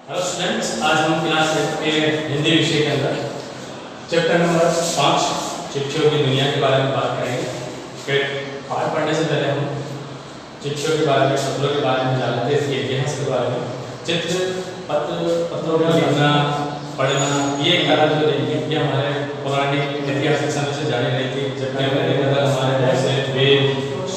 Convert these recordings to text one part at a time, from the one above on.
Hello students, आज हम class 8 के हिंदी विषय के अंदर चैप्टर नंबर 5 चिट्ठियों की दुनिया के बारे में बात करेंगे। फिर पाठ पढ़ने से पहले हम चिट्ठियों के बारे में, पत्रों के बारे में जानते हैं, इसके इतिहास के बारे में। चित्र, पत्रों को लिखना, पढ़ना, ये कला जो रही ये हमारे पौराणिक ऐतिहासिक समय से जानी रही थी। जबकि हमने देखा था हमारे बहुत से वेद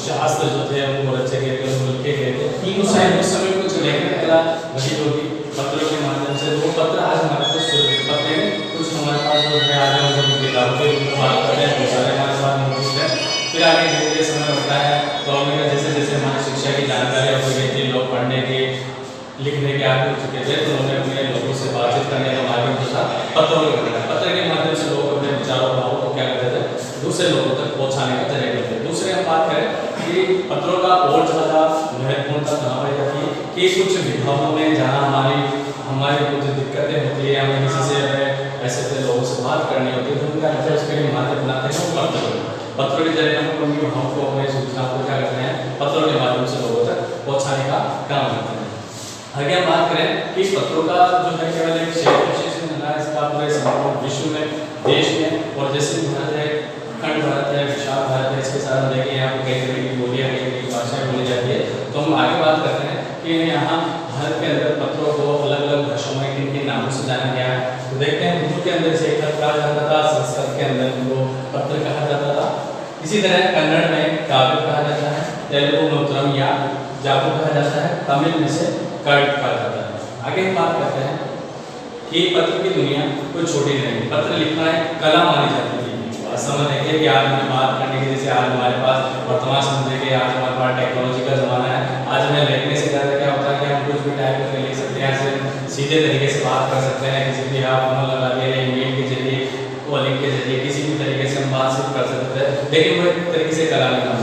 शास्त्र जो थे उनको रचे गए थे, उनको लिखे गए थे। उस समय कुछ लेखन कला वही जो थी पत्रों के माध्यम से। वो पत्र आज हमारे पास सुरक्षित पत्र हैं, कुछ हमारे पास जो है आज हम जब किताबों के बात करते हैं वो सारे हमारे पास मौजूद है। फिर आगे धीरे धीरे समय बढ़ता है तो हमें जैसे जैसे हमारी शिक्षा की जानकारी हो गई थी, लोग पढ़ने के लिखने के आगे हो चुके थे, तो उन्होंने अपने लोगों से बातचीत करने का माध्यम जो था पत्रों के माध्यम, पत्र के माध्यम से लोग अपने विचारों भावों को क्या करते थे, दूसरे लोगों तक पहुँचाने का तरीका थे। दूसरे हम बात करें कि पत्रों का और ज़्यादा महत्वपूर्णता कहाँ पर जाती है कि कुछ विभागों में जहाँ हमारी कुछ दिक्कतें होती है, हमें किसी से ऐसे लोगों से बात करनी होती है, तो उनका अच्छा उसके लिए माध्यम बनाते हैं वो पत्रों के जरिए हम अपनी भाव को, अपने सूचना को क्या करते हैं, पत्रों के माध्यम से लोगों तक पहुँचाने का काम करते हैं। आगे हम बात करें कि पत्रों का जो है केवल एक क्षेत्र विशेष में है, इसका पूरे समग्र विश्व में, देश में, और जैसे भारत है, खंड भारत है, विशाल भारत है, इसके साथ देखें यहाँ पे कई तरह की बोलियाँ, कई तरह की भाषाएं बोली जाती है। तो हम आगे बात करते हैं कि यहाँ भारत के अंदर पत्रों को अलग अलग भाषाओं में किन किन नामों से जाना गया है। तो देखते हैं उर्दू के अंदर से खत कहा जाता था, संस्कृत के अंदर उनको पत्र कहा जाता था, इसी तरह कन्नड़ में काव्य कहा जाता है, तेलुगु में उत्तरम या जापू कहा जाता है, तमिल में से कर्ड कहा जाता है। आगे हम बात करते हैं कि पत्र की दुनिया कोई छोटी नहीं, पत्र लिखना एक कला मानी जाती है। समझ देखिए कि आज हमें बात करने की, जैसे आज हमारे पास वर्तमान समय देखिए, आज हमारे पास टेक्नोलॉजी का ज़माना है। आज हमें लिखने से ज़्यादा क्या होता है कि हम कुछ भी टाइप करके लिख सकते हैं, ऐसे सीधे तरीके से बात कर सकते हैं, किसी भी आप फोन लगा के ईमेल के जरिए, कॉलिंग के जरिए, किसी भी तरीके से हम बातचीत कर सकते हैं। लेकिन वो एक तरीके से कला नहीं काम,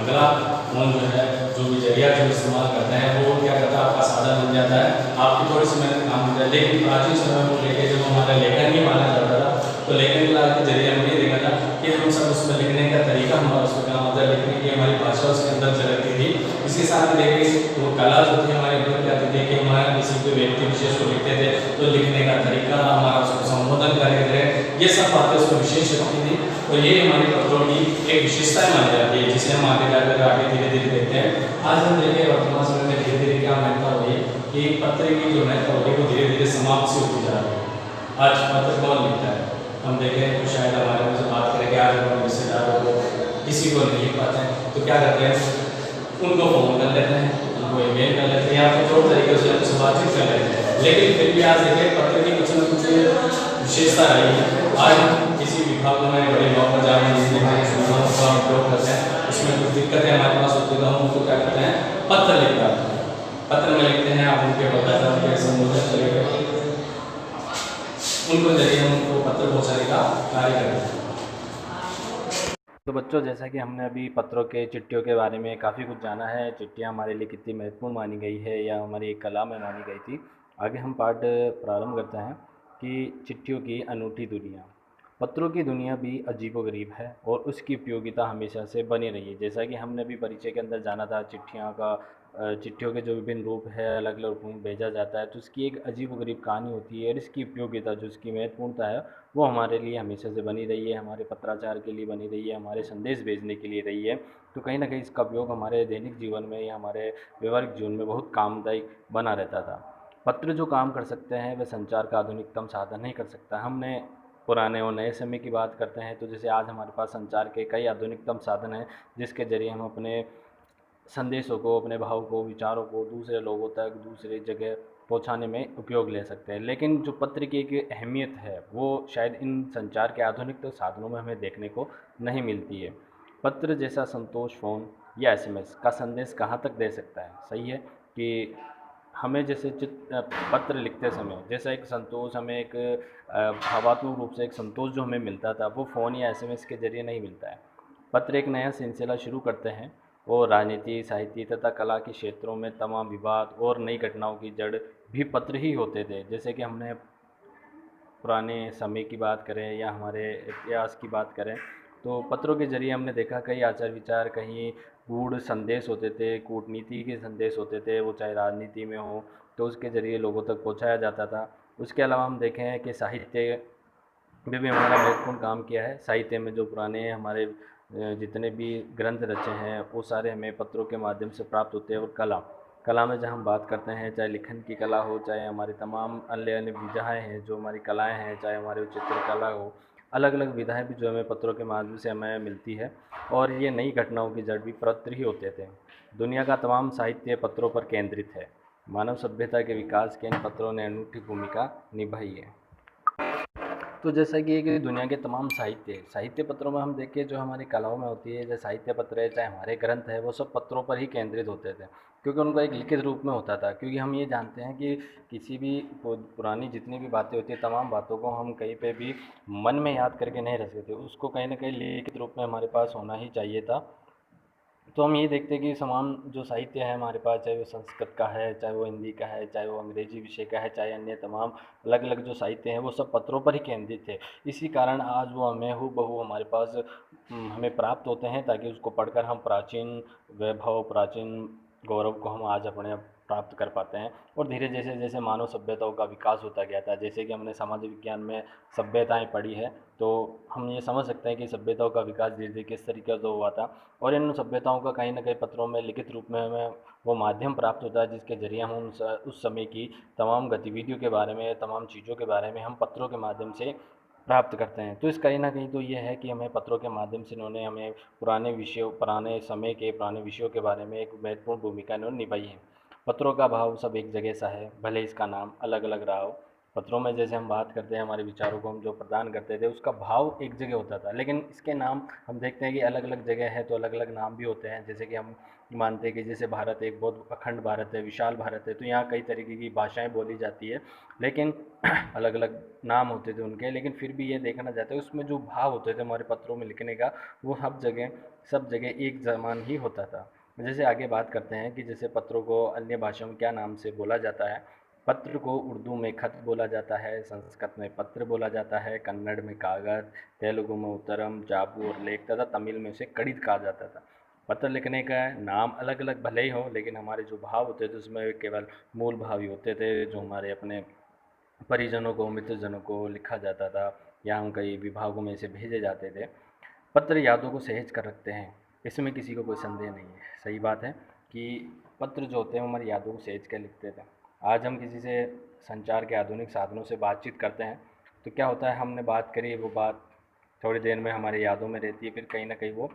अगला फोन जो है, जो भी जरिया जो इस्तेमाल करते हैं वो क्या करता है, आपका साधन बन जाता है, आपकी थोड़ी सी मेहनत काम हो जाए। लेकिन प्राचीन समय को लेकर जब हमारा लेखन ही माना जाता था, तो लेखन कला के जरिए हमने देखा था कि हम सब उसमें लिखने का तरीका हमारा उसमें काम होता है, लिखने की हमारी भाषा उसके अंदर झलकती थी। इसके साथ देखिए वो कला जो थी हमारे अंदर क्या थी कि हमारे किसी भी व्यक्ति विशेष को लिखते थे तो लिखने का तरीका, हमारा उसको संबोधन करके थे, ये सब बातें उसमें विशेष रखती थी। तो ये हमारी पत्रों की एक विशेषता मानी जाती है, जिसे हम आगे जाकर आगे धीरे धीरे देखते हैं। आज हम देखिए वर्तमान समय में धीरे धीरे क्या महत्ता हो रही है कि पत्र की जो महत्ता हो रही है वो धीरे धीरे समाप्त से होती जा रही है। आज पत्र कौन लिखता है, हम देखें तो शायद हमारे मुझसे बात करेंगे, आज हमारे रिश्तेदारों को किसी को नहीं लिख पाते हैं तो क्या करते हैं, उनको फ़ोन कर लेते हैं, उनको ईमेल कर लेते हैं, या फिर और तरीके से उनसे बातचीत कर लेते हैं। लेकिन फिर भी आज देखिए पत्र की कुछ न कुछ विशेषता रही है। आज हम किसी विभाग में बड़े भाव पर जाने का उपयोग करते हैं, उसमें कुछ दिक्कतें हमारे पास होती है तो हम उनको क्या करते हैं, पत्र लिख पाते हैं। पत्र में लिखते हैं, आप उनके बताते हैं, उनके संबोधन करेंगे, उनको जरिए हम उनको पत्र पहुँचाने का कार्य करते हैं। तो बच्चों, जैसा कि हमने अभी पत्रों के, चिट्ठियों के बारे में काफ़ी कुछ जाना है, चिट्ठियाँ हमारे लिए कितनी महत्वपूर्ण मानी गई है या हमारी एक कला में मानी गई थी। आगे हम पाठ प्रारंभ करते हैं कि चिट्ठियों की अनूठी दुनिया। पत्रों की दुनिया भी अजीबोगरीब है और उसकी उपयोगिता हमेशा से बनी रही है। जैसा कि हमने भी परिचय के अंदर जाना था, चिट्ठियों के जो विभिन्न रूप है, अलग अलग रूपों में भेजा जाता है, तो उसकी एक अजीबोगरीब कहानी होती है और इसकी उपयोगिता, जो इसकी महत्वपूर्णता है, वो हमारे लिए हमेशा से बनी रही है, हमारे पत्राचार के लिए बनी रही है, हमारे संदेश भेजने के लिए रही है। तो कहीं ना कहीं इसका उपयोग हमारे दैनिक जीवन में या हमारे व्यवहारिक जीवन में बहुत कामदायक बना रहता था। पत्र जो काम कर सकते हैं वह संचार का आधुनिकतम साधन नहीं कर सकता। हमने पुराने और नए समय की बात करते हैं तो जैसे आज हमारे पास संचार के कई आधुनिकतम साधन हैं, जिसके ज़रिए हम अपने संदेशों को, अपने भाव को, विचारों को दूसरे लोगों तक, दूसरे जगह पहुंचाने में उपयोग ले सकते हैं। लेकिन जो पत्र की एक अहमियत है वो शायद इन संचार के आधुनिक साधनों में हमें देखने को नहीं मिलती है। पत्र जैसा संतोष फ़ोन या एसएमएस का संदेश कहाँ तक दे सकता है? सही है कि हमें जैसे पत्र लिखते समय जैसा एक संतोष, हमें एक भावात्मक रूप से एक संतोष जो हमें मिलता था, वो फ़ोन या एसएमएस के ज़रिए नहीं मिलता है। पत्र एक नया सिलसिला शुरू करते हैं और राजनीति, साहित्य तथा कला के क्षेत्रों में तमाम विवाद और नई घटनाओं की जड़ भी पत्र ही होते थे। जैसे कि हमने पुराने समय की बात करें या हमारे इतिहास की बात करें, तो पत्रों के ज़रिए हमने देखा कई आचार विचार, कहीं गूढ़ संदेश होते थे, कूटनीति के संदेश होते थे, वो चाहे राजनीति में हो तो उसके ज़रिए लोगों तक पहुँचाया जाता था। उसके अलावा हम देखें कि साहित्य में भी हमारा महत्वपूर्ण काम किया है। साहित्य में जो पुराने हमारे जितने भी ग्रंथ रचे हैं वो सारे हमें पत्रों के माध्यम से प्राप्त होते हैं। और कला में जब हम बात करते हैं, चाहे लिखन की कला हो, चाहे हमारी तमाम अन्य अन्य विधाएँ हैं जो हमारी कलाएँ हैं, चाहे हमारी चित्रकला हो, अलग अलग विधाएँ भी जो हमें पत्रों के माध्यम से हमें मिलती है। और ये नई घटनाओं की जड़ भी पत्र ही होते थे। दुनिया का तमाम साहित्य पत्रों पर केंद्रित है। मानव सभ्यता के विकास के इन पत्रों ने अनूठी भूमिका निभाई है। तो जैसा कि दुनिया के तमाम साहित्य पत्रों में हम देखें जो हमारी कलाओं में होती है, जैसे साहित्य पत्र है, चाहे हमारे ग्रंथ है, वो सब पत्रों पर ही केंद्रित होते थे, क्योंकि उनका एक लिखित रूप में होता था। क्योंकि हम ये जानते हैं कि किसी भी पुरानी जितनी भी बातें होती हैं, तमाम बातों को हम कहीं पे भी मन में याद करके नहीं रख सकते, उसको कहीं ना कहीं लिखित रूप में हमारे पास होना ही चाहिए था। तो हम ये देखते हैं कि तमाम जो साहित्य है हमारे पास, चाहे वो संस्कृत का है, चाहे वो हिंदी का है, चाहे वो अंग्रेजी विषय का है, चाहे अन्य तमाम अलग अलग जो साहित्य हैं वो सब पत्रों पर ही केंद्रित थे। इसी कारण आज वो हमें हूबहू हमारे पास हमें प्राप्त होते हैं, ताकि उसको पढ़कर हम प्राचीन वैभव, प्राचीन गौरव को हम आज अपने प्राप्त कर पाते हैं। और धीरे जैसे जैसे मानव सभ्यताओं का विकास होता गया था, जैसे कि हमने समाज विज्ञान में सभ्यताएं पढ़ी है, तो हम ये समझ सकते हैं कि सभ्यताओं का विकास धीरे धीरे किस तरीके से हुआ था। और इन सभ्यताओं का कहीं न कहीं पत्रों में लिखित रूप में हमें वो माध्यम प्राप्त होता है, जिसके ज़रिए हम उस समय की तमाम गतिविधियों के बारे में, तमाम चीज़ों के बारे में हम पत्रों के माध्यम से प्राप्त करते हैं। तो इस कहीं न कहीं तो ये है कि हमें पत्रों के माध्यम से इन्होंने हमें पुराने समय के पुराने विषयों के बारे में एक महत्वपूर्ण भूमिका इन्होंने निभाई है। पत्रों का भाव सब एक जगह सा है, भले इसका नाम अलग-अलग रहा हो। पत्रों में जैसे हम बात करते हैं, हमारे विचारों को हम जो प्रदान करते थे, उसका भाव एक जगह होता था, लेकिन इसके नाम हम देखते हैं कि अलग-अलग जगह है, तो अलग-अलग नाम भी होते हैं। जैसे कि हम मानते हैं कि जैसे भारत एक बहुत अखंड भारत है, विशाल भारत है, तो यहाँ कई तरीके की भाषाएँ बोली जाती है, लेकिन अलग-अलग नाम होते थे उनके। लेकिन फिर भी ये देखना चाहते हैं उसमें जो भाव होते थे हमारे पत्रों में लिखने का, वो सब जगह एक समान ही होता था। जैसे आगे बात करते हैं कि जैसे पत्रों को अन्य भाषाओं में क्या नाम से बोला जाता है। पत्र को उर्दू में खत बोला जाता है, संस्कृत में पत्र बोला जाता है, कन्नड़ में कागज़, तेलुगु में उत्तरम, जापू और लेख तथा तमिल में उसे कड़ित कहा जाता था। पत्र लिखने का नाम अलग अलग भले ही हो, लेकिन हमारे जो भाव होते थे उसमें केवल मूल भाव ही होते थे, जो हमारे अपने परिजनों को, मित्रजनों को लिखा जाता था, या हम कई विभागों में इसे भेजे जाते थे। पत्र यादों को सहेज कर रखते हैं, इसमें किसी को कोई संदेह नहीं है। सही बात है कि पत्र जो होते हैं वो हमारी यादों को सहेज कर लिखते थे। आज हम किसी से संचार के आधुनिक साधनों से बातचीत करते हैं, तो क्या होता है, हमने बात करी, वो बात थोड़ी देर में हमारी यादों में रहती है, फिर कहीं ना कहीं वो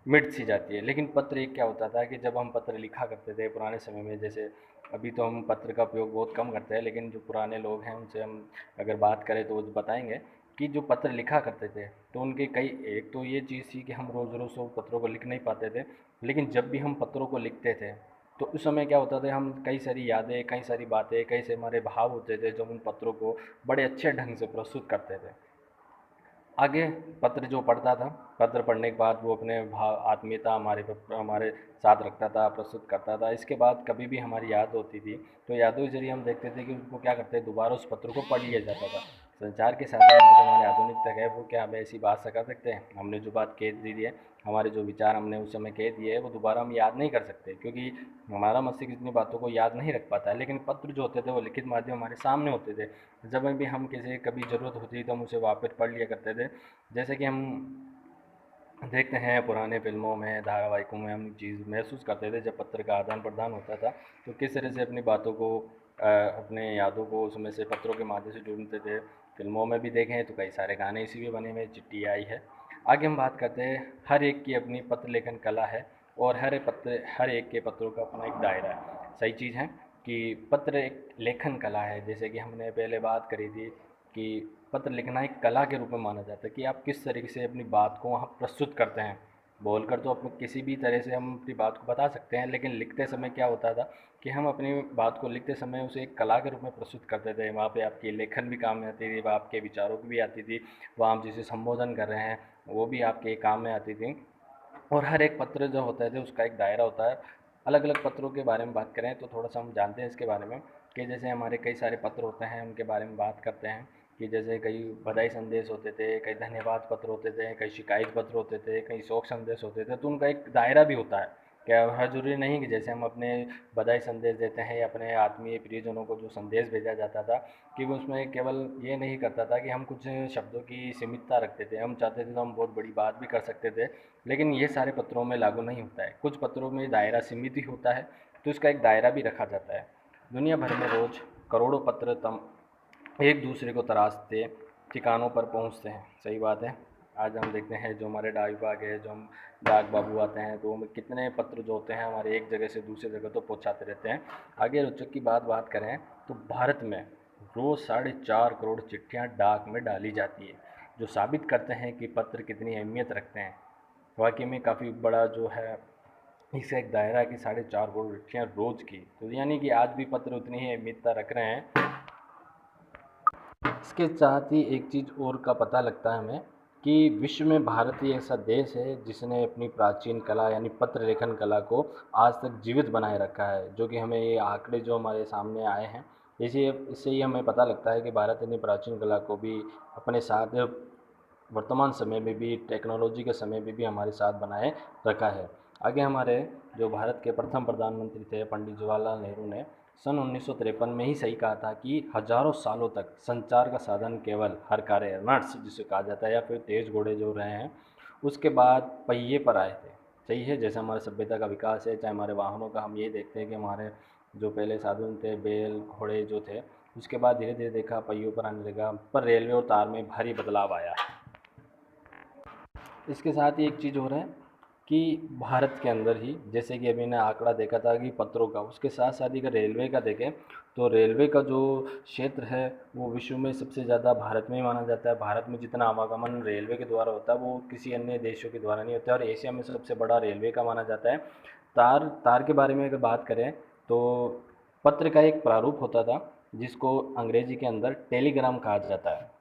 मिट सी जाती है। लेकिन पत्र एक क्या होता था कि जब हम पत्र लिखा करते थे पुराने समय में, जैसे अभी तो हम पत्र का उपयोग बहुत कम करते हैं, लेकिन जो पुराने लोग हैं उनसे हम अगर बात करें तो वो बताएंगे कि जो पत्र लिखा करते थे, तो उनके कई, एक तो ये चीज़ थी कि हम रोज़ रोज़ वो पत्रों को लिख नहीं पाते थे, लेकिन जब भी हम पत्रों को लिखते थे तो उस समय क्या होता था, हम कई सारी यादें, कई सारी बातें, कई से हमारे भाव होते थे जो उन पत्रों को बड़े अच्छे ढंग से प्रस्तुत करते थे। आगे पत्र जो पढ़ता था, पत्र पढ़ने के बाद वो अपने भाव, आत्मीयता हमारे साथ रखता था, प्रस्तुत करता था। इसके बाद कभी भी हमारी याद होती थी, तो यादों के ज़रिए हम देखते थे कि उसको क्या करते हैं, दोबारा उस पत्र को पढ़ लिया जाता था। संचार के साधन में जो हमारे आधुनिक तक है, वो क्या हम ऐसी बात से कर सकते हैं? हमने जो बात कह दी है, हमारे जो विचार हमने उस समय कह दिए हैं, वो दोबारा हम याद नहीं कर सकते, क्योंकि हमारा मस्तिष्क इतनी बातों को याद नहीं रख पाता है। लेकिन पत्र जो होते थे वो लिखित माध्यम हमारे सामने होते थे, जब भी हम किसी कभी ज़रूरत होती थी तो हम उसे वापस पढ़ लिया करते थे। जैसे कि हम देखते हैं पुराने फिल्मों में, धारावाहिकों में हम चीज़ महसूस करते थे, जब पत्र का आदान प्रदान होता था तो किस तरह से अपनी बातों को, अपने यादों को उसमें से पत्रों के माध्यम से ढूंढते थे। फिल्मों में भी देखें तो कई सारे गाने इसी में बने हुए, चिट्ठी आई है। आगे हम बात करते हैं, हर एक की अपनी पत्र लेखन कला है, और हर एक के पत्रों का अपना एक दायरा है। सही चीज़ है कि पत्र एक लेखन कला है। जैसे कि हमने पहले बात करी थी कि पत्र लिखना एक कला के रूप में माना जाता है, कि आप किस तरीके से अपनी बात को वहाँ प्रस्तुत करते हैं। बोलकर तो अपने किसी भी तरह से हम अपनी बात को बता सकते हैं, लेकिन लिखते समय क्या होता था कि हम अपनी बात को लिखते समय उसे एक कला के रूप में प्रस्तुत करते थे। वहाँ पे आपकी लेखन भी काम में आती थी, वहाँ आपके विचारों की भी आती थी, वहाँ आप जिसे संबोधन कर रहे हैं वो भी आपके काम में आती थी। और हर एक पत्र जो होता है उसका एक दायरा होता है। अलग अलग पत्रों के बारे में बात करें तो थोड़ा सा हम जानते हैं इसके बारे में, कि जैसे हमारे कई सारे पत्र होते हैं, उनके बारे में बात करते हैं कि जैसे कई बधाई संदेश होते थे, कई धन्यवाद पत्र होते थे, कई शिकायत पत्र होते थे, कई शोक संदेश होते थे। तो उनका एक दायरा भी होता है क्या हर ज़रूरी नहीं कि जैसे हम अपने बधाई संदेश देते हैं या अपने आत्मीय प्रियजनों को जो संदेश भेजा जाता था कि वो उसमें केवल ये नहीं करता था कि हम कुछ शब्दों की सीमितता रखते थे, हम चाहते थे तो हम बहुत बड़ी बात भी कर सकते थे, लेकिन ये सारे पत्रों में लागू नहीं होता है। कुछ पत्रों में दायरा सीमित ही होता है, तो इसका एक दायरा भी रखा जाता है। दुनिया भर में रोज़ करोड़ों पत्र तम एक दूसरे को तराशते ठिकानों पर पहुंचते हैं। सही बात है। आज हम देखते हैं जो हमारे डाक विभाग है, जो हम डाक बाबू आते हैं, तो हमें कितने पत्र जो होते हैं हमारे एक जगह से दूसरी जगह तो पहुंचाते रहते हैं। आगे रोचक की बात करें तो भारत में रोज़ 4.5 करोड़ चिट्ठियाँ डाक में डाली जाती है, जो साबित करते हैं कि पत्र कितनी अहमियत रखते हैं। वाकई में काफ़ी बड़ा जो है इसका एक दायरा है कि 4.5 करोड़ चिट्ठियाँ रोज़ की, तो यानी कि आज भी पत्र उतनी ही अहमियता रख रहे हैं। इसके साथ ही एक चीज़ और का पता लगता है हमें कि विश्व में भारत ही ऐसा देश है जिसने अपनी प्राचीन कला यानी पत्र लेखन कला को आज तक जीवित बनाए रखा है, जो कि हमें ये आंकड़े जो हमारे सामने आए हैं इसी इससे ही हमें पता लगता है कि भारत ने प्राचीन कला को भी अपने साथ वर्तमान समय में भी टेक्नोलॉजी के समय में भी हमारे साथ बनाए रखा है। आगे हमारे जो भारत के प्रथम प्रधानमंत्री थे पंडित जवाहरलाल नेहरू ने सन 1953 में ही सही कहा था कि हजारों सालों तक संचार का साधन केवल हर कार्य रनर्स जिसे कहा जाता है या फिर तेज घोड़े जो रहे हैं, उसके बाद पहिए पर आए थे। सही है, जैसे हमारे सभ्यता का विकास है, चाहे हमारे वाहनों का, हम ये देखते हैं कि हमारे जो पहले साधन थे बैल घोड़े जो थे, उसके बाद धीरे धीरे देखा पहियों पर आने लगा, पर रेलवे और तार में भारी बदलाव आया है। इसके साथ ही एक चीज़ हो रहा है कि भारत के अंदर ही जैसे कि अभी ने आंकड़ा देखा था कि पत्रों का, उसके साथ साथ ही अगर रेलवे का देखें तो रेलवे का जो क्षेत्र है वो विश्व में सबसे ज़्यादा भारत में ही माना जाता है। भारत में जितना आवागमन रेलवे के द्वारा होता है वो किसी अन्य देशों के द्वारा नहीं होता है, और एशिया में सबसे बड़ा रेलवे का माना जाता है। तार तार के बारे में अगर बात करें तो पत्र का एक प्रारूप होता था जिसको अंग्रेजी के अंदर टेलीग्राम कहा जाता है।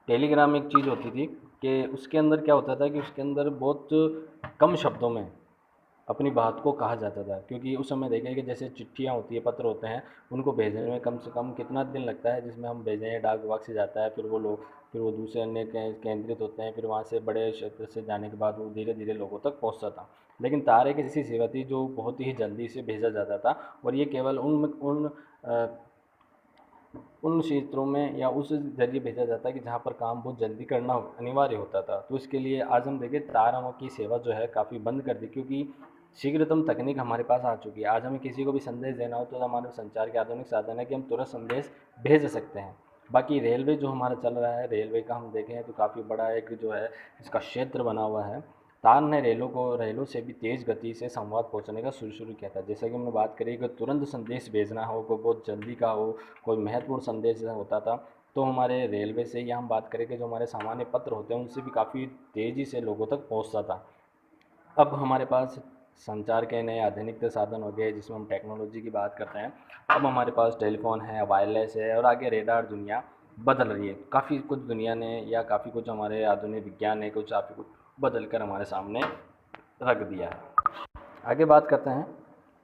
टेलीग्राम एक चीज़ होती थी कि उसके अंदर क्या होता था कि उसके अंदर बहुत कम शब्दों में अपनी बात को कहा जाता था, क्योंकि उस समय देखें कि जैसे चिट्ठियाँ होती है, पत्र होते हैं, उनको भेजने में कम से कम कितना दिन लगता है, जिसमें हम भेजें डाक विभाग से जाता है, फिर वो दूसरे अन्य केंद्रित होते हैं, फिर वहाँ से बड़े क्षेत्र से जाने के बाद वो धीरे धीरे लोगों तक पहुँचता था। लेकिन तार एक ऐसी सेवा थी जो बहुत ही जल्दी से भेजा जाता था, और ये केवल उन क्षेत्रों में या उस ज़रिए भेजा जाता है कि जहाँ पर काम बहुत जल्दी करना अनिवार्य होता था। तो इसके लिए आज हम देखें तारों की सेवा जो है काफ़ी बंद कर दी, क्योंकि शीघ्रतम तकनीक हमारे पास आ चुकी है। आज हमें किसी को भी संदेश देना हो तो हमारे संचार के आधुनिक साधन है कि हम तुरंत संदेश भेज सकते हैं। बाकी रेलवे जो हमारा चल रहा है, रेलवे का हम देखें तो काफ़ी बड़ा एक जो है इसका क्षेत्र बना हुआ है। तार ने रेलों से भी तेज़ गति से संवाद पहुंचाने का शुरू किया था। जैसा कि हमने बात करी कि तुरंत संदेश भेजना हो, कोई बहुत जल्दी का हो, कोई महत्वपूर्ण संदेश होता था, तो हमारे रेलवे से, या हम बात करें कि जो हमारे सामान्य पत्र होते हैं उनसे भी काफ़ी तेज़ी से लोगों तक पहुंचता था। अब हमारे पास संचार के नए आधुनिक साधन हो गए जिसमें हम टेक्नोलॉजी की बात करते हैं। अब हमारे पास टेलीफोन है, वायरलेस है, और आगे रेडार दुनिया बदल रही है। काफ़ी कुछ दुनिया ने या काफ़ी कुछ हमारे आधुनिक विज्ञान ने कुछ काफ़ी कुछ बदल कर हमारे सामने रख दिया है। आगे बात करते हैं,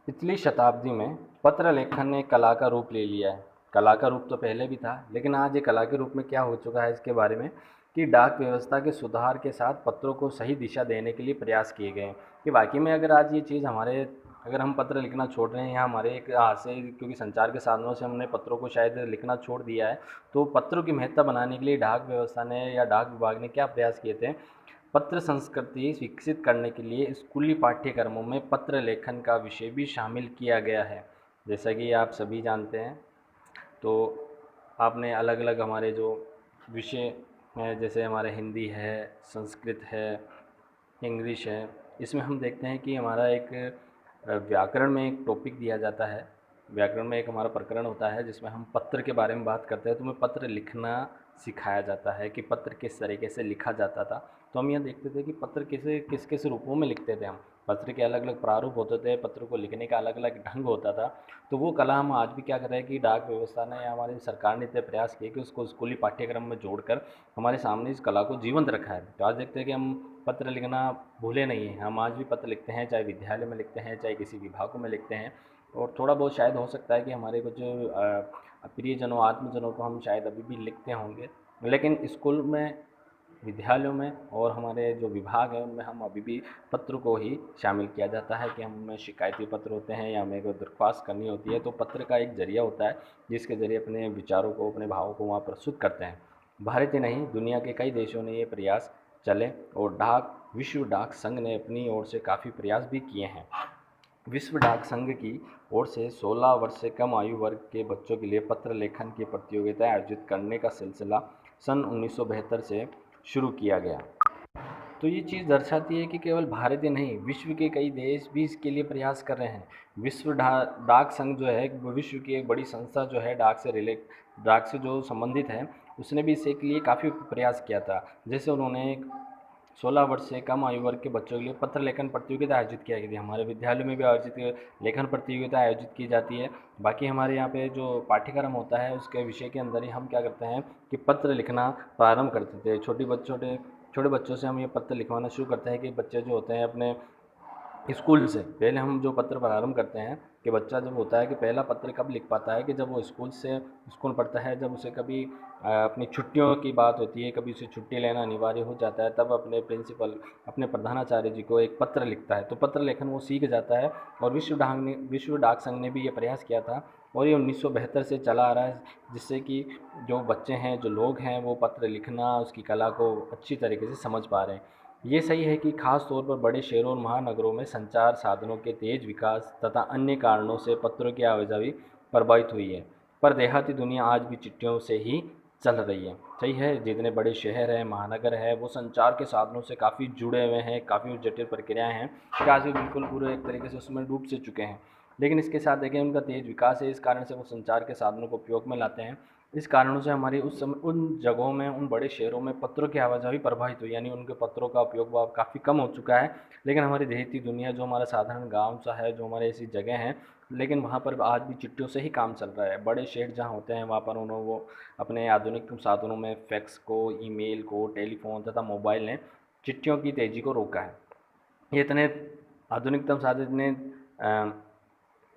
पिछली शताब्दी में पत्र लेखन ने कला का रूप ले लिया है। कला का रूप तो पहले भी था, लेकिन आज ये कला के रूप में क्या हो चुका है इसके बारे में कि डाक व्यवस्था के सुधार के साथ पत्रों को सही दिशा देने के लिए प्रयास किए गए हैं। कि वाकई में अगर आज ये चीज़ अगर हम पत्र लिखना छोड़ रहे हैं या हमारे एक हाथ से, क्योंकि संचार के साधनों से हमने पत्रों को शायद लिखना छोड़ दिया है, तो पत्रों की महत्ता बनाने के लिए डाक व्यवस्था ने या डाक विभाग ने क्या प्रयास किए थे, पत्र संस्कृति विकसित करने के लिए स्कूली पाठ्यक्रमों में पत्र लेखन का विषय भी शामिल किया गया है। जैसा कि आप सभी जानते हैं, तो आपने अलग अलग हमारे जो विषय हैं, जैसे हमारे हिंदी है, संस्कृत है, इंग्लिश है, इसमें हम देखते हैं कि हमारा एक व्याकरण में एक टॉपिक दिया जाता है। व्याकरण में एक हमारा प्रकरण होता है जिसमें हम पत्र के बारे में बात करते हैं, तो हमें पत्र लिखना सिखाया जाता है कि पत्र किस तरीके से लिखा जाता था। तो हम यह देखते थे कि पत्र किस किस रूपों में लिखते थे हम, पत्र के अलग अलग प्रारूप होते थे, पत्र को लिखने का अलग अलग ढंग होता था। तो वो कला हम आज भी क्या कर रहे हैं कि डाक व्यवस्था ने या हमारी सरकार ने इतने प्रयास किए कि उसको स्कूली पाठ्यक्रम में जोड़कर हमारे सामने इस कला को जीवंत रखा है। तो आज देखते हैं कि हम पत्र लिखना भूले नहीं हैं, हम आज भी पत्र लिखते हैं, चाहे विद्यालय में लिखते हैं, चाहे किसी विभागों में लिखते हैं। और थोड़ा बहुत शायद हो सकता है कि हमारे कुछ प्रियजनों, आत्मजनों को हम शायद अभी भी लिखते होंगे, लेकिन स्कूल में विद्यालयों में और हमारे जो विभाग हैं उनमें हम अभी भी पत्र को ही शामिल किया जाता है कि हमें शिकायती पत्र होते हैं या हमें कोई दरख्वास्त करनी होती है तो पत्र का एक ज़रिया होता है जिसके ज़रिए अपने विचारों को, अपने भावों को वहाँ प्रस्तुत करते हैं। भारत ही नहीं, दुनिया के कई देशों ने ये प्रयास चले और विश्व डाक संघ ने अपनी ओर से काफ़ी प्रयास भी किए हैं। विश्व डाक संघ की ओर से 16 वर्ष से कम आयु वर्ग के बच्चों के लिए पत्र लेखन की प्रतियोगिता आयोजित करने का सिलसिला सन 1972 से शुरू किया गया। तो ये चीज़ दर्शाती है कि केवल भारत ही नहीं, विश्व के कई देश भी इसके लिए प्रयास कर रहे हैं। डाक संघ जो है वो विश्व की एक बड़ी संस्था जो है डाक से जो संबंधित है, उसने भी इसके लिए काफ़ी प्रयास किया था। जैसे उन्होंने 16 वर्ष से कम आयु वर्ग के बच्चों के लिए पत्र लेखन प्रतियोगिता आयोजित किया गई थी। हमारे विद्यालयों में भी आयोजित लेखन प्रतियोगिता आयोजित की जाती है। बाकी हमारे यहाँ पे जो पाठ्यक्रम होता है उसके विषय के अंदर ही हम क्या करते हैं कि पत्र लिखना प्रारंभ करते थे। छोटे बच्चों से हम ये पत्र लिखवाना शुरू करते हैं कि बच्चे जो होते हैं अपने स्कूल से पहले हम जो पत्र प्रारंभ करते हैं कि बच्चा जब होता है कि पहला पत्र कब लिख पाता है कि जब वो स्कूल पढ़ता है, जब उसे कभी अपनी छुट्टियों की बात होती है, कभी उसे छुट्टी लेना अनिवार्य हो जाता है, तब अपने प्रधानाचार्य जी को एक पत्र लिखता है। तो पत्र लेखन वो सीख जाता है और विश्व डाक संघ ने भी ये प्रयास किया था और ये 1972 से चला आ रहा है, जिससे कि जो बच्चे हैं, जो लोग हैं, वो पत्र लिखना, उसकी कला को अच्छी तरीके से समझ पा रहे हैं। ये सही है कि खास तौर पर बड़े शहरों और महानगरों में संचार साधनों के तेज विकास तथा अन्य कारणों से पत्रों की आवाजाही प्रभावित हुई है, पर देहाती दुनिया आज भी चिट्ठियों से ही चल रही है। सही है, जितने बड़े शहर हैं, महानगर है, वो संचार के साधनों से काफ़ी जुड़े हुए हैं, काफ़ी जटिल प्रक्रियाएं हैं कि आज भी बिल्कुल पूरे एक तरीके से उसमें डूब से चुके हैं। लेकिन इसके साथ देखें उनका तेज विकास है, इस कारण से वो संचार के साधनों को उपयोग में लाते हैं। इस कारणों से हमारी उस समय उन जगहों में, उन बड़े शहरों में पत्रों की आवाजाही प्रभावित हुई, यानी उनके पत्रों का उपयोग वो अब काफ़ी कम हो चुका है। लेकिन हमारी देहाती दुनिया, जो हमारा साधारण गाँव सा है, जो हमारे ऐसी जगह हैं, लेकिन वहाँ पर आज भी चिट्ठियों से ही काम चल रहा है। बड़े शहर जहाँ होते हैं वहाँ पर वो अपने आधुनिक साधनों में फैक्स को, ईमेल को, टेलीफोन तथा मोबाइल ने चिट्ठियों की तेज़ी को रोका है। ये इतने आधुनिकतम साधन ने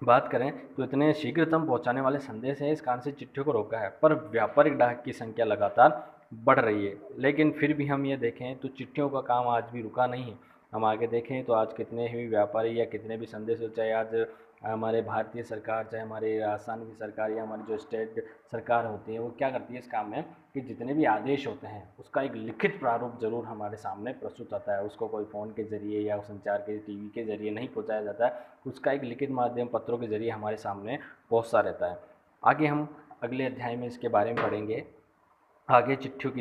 बात करें तो इतने शीघ्रतम पहुंचाने वाले संदेश हैं, इस कारण से चिट्ठियों को रोका है। पर व्यापारिक डाक की संख्या लगातार बढ़ रही है। लेकिन फिर भी हम ये देखें तो चिट्ठियों का काम आज भी रुका नहीं है। हम आगे देखें तो आज कितने ही व्यापारी या कितने भी संदेश हो, चाहे आज हमारे भारतीय सरकार, चाहे हमारे राजस्थान की सरकार या हमारी जो स्टेट सरकार होती है, वो क्या करती है इस काम में कि जितने भी आदेश होते हैं उसका एक लिखित प्रारूप ज़रूर हमारे सामने प्रस्तुत आता है। उसको कोई फ़ोन के ज़रिए या संचार के टीवी के ज़रिए नहीं पहुंचाया जाता है, उसका एक लिखित माध्यम पत्रों के ज़रिए हमारे सामने पहुंचता रहता है। आगे हम अगले अध्याय में इसके बारे में पढ़ेंगे। आगे चिट्ठियों की